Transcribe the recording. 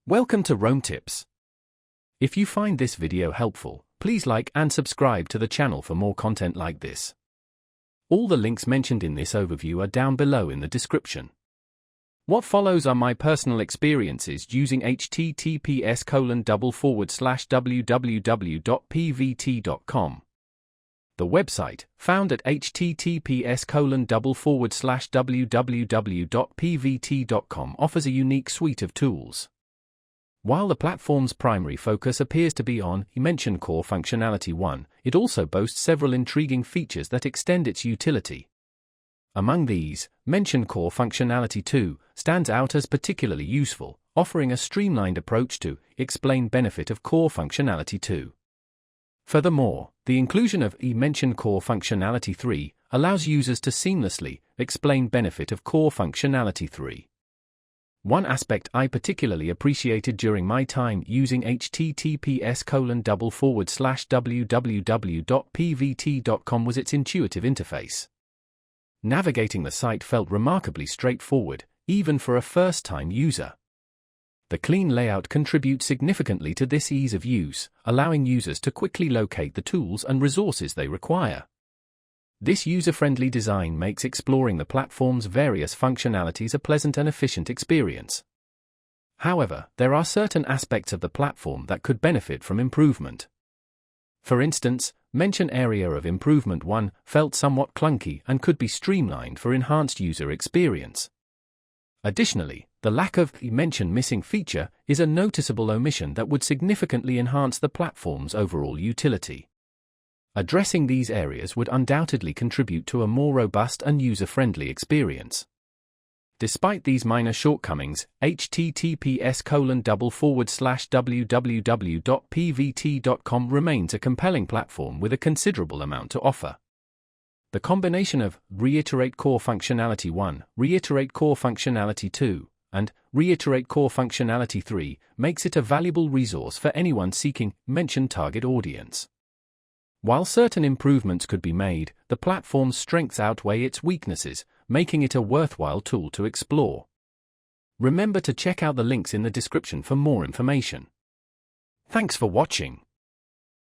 Welcome to Rome Tips. If you find this video helpful, please like and subscribe to the channel for more content like this. All the links mentioned in this overview are down below in the description. What follows are my personal experiences using https://www.pvt.com. The website, found at https://www.pvt.com, offers a unique suite of tools. While the platform's primary focus appears to be on mention core functionality 1, it also boasts several intriguing features that extend its utility. Among these, mention core functionality 2 stands out as particularly useful, offering a streamlined approach to explain benefit of core functionality 2. Furthermore, the inclusion of mention core functionality 3 allows users to seamlessly explain benefit of core functionality 3. One aspect I particularly appreciated during my time using https://www.pvt.com was its intuitive interface. Navigating the site felt remarkably straightforward, even for a first-time user. The clean layout contributes significantly to this ease of use, allowing users to quickly locate the tools and resources they require. This user-friendly design makes exploring the platform's various functionalities a pleasant and efficient experience. However, there are certain aspects of the platform that could benefit from improvement. For instance, Mention Area of Improvement 1 felt somewhat clunky and could be streamlined for enhanced user experience. Additionally, the lack of Mention Missing feature is a noticeable omission that would significantly enhance the platform's overall utility. Addressing these areas would undoubtedly contribute to a more robust and user-friendly experience. Despite these minor shortcomings, https://www.pvt.com remains a compelling platform with a considerable amount to offer. The combination of Reiterate Core Functionality 1, Reiterate Core Functionality 2, and Reiterate Core Functionality 3 makes it a valuable resource for anyone seeking mention target audience. While certain improvements could be made, the platform's strengths outweigh its weaknesses, making it a worthwhile tool to explore. Remember to check out the links in the description for more information. Thanks for watching.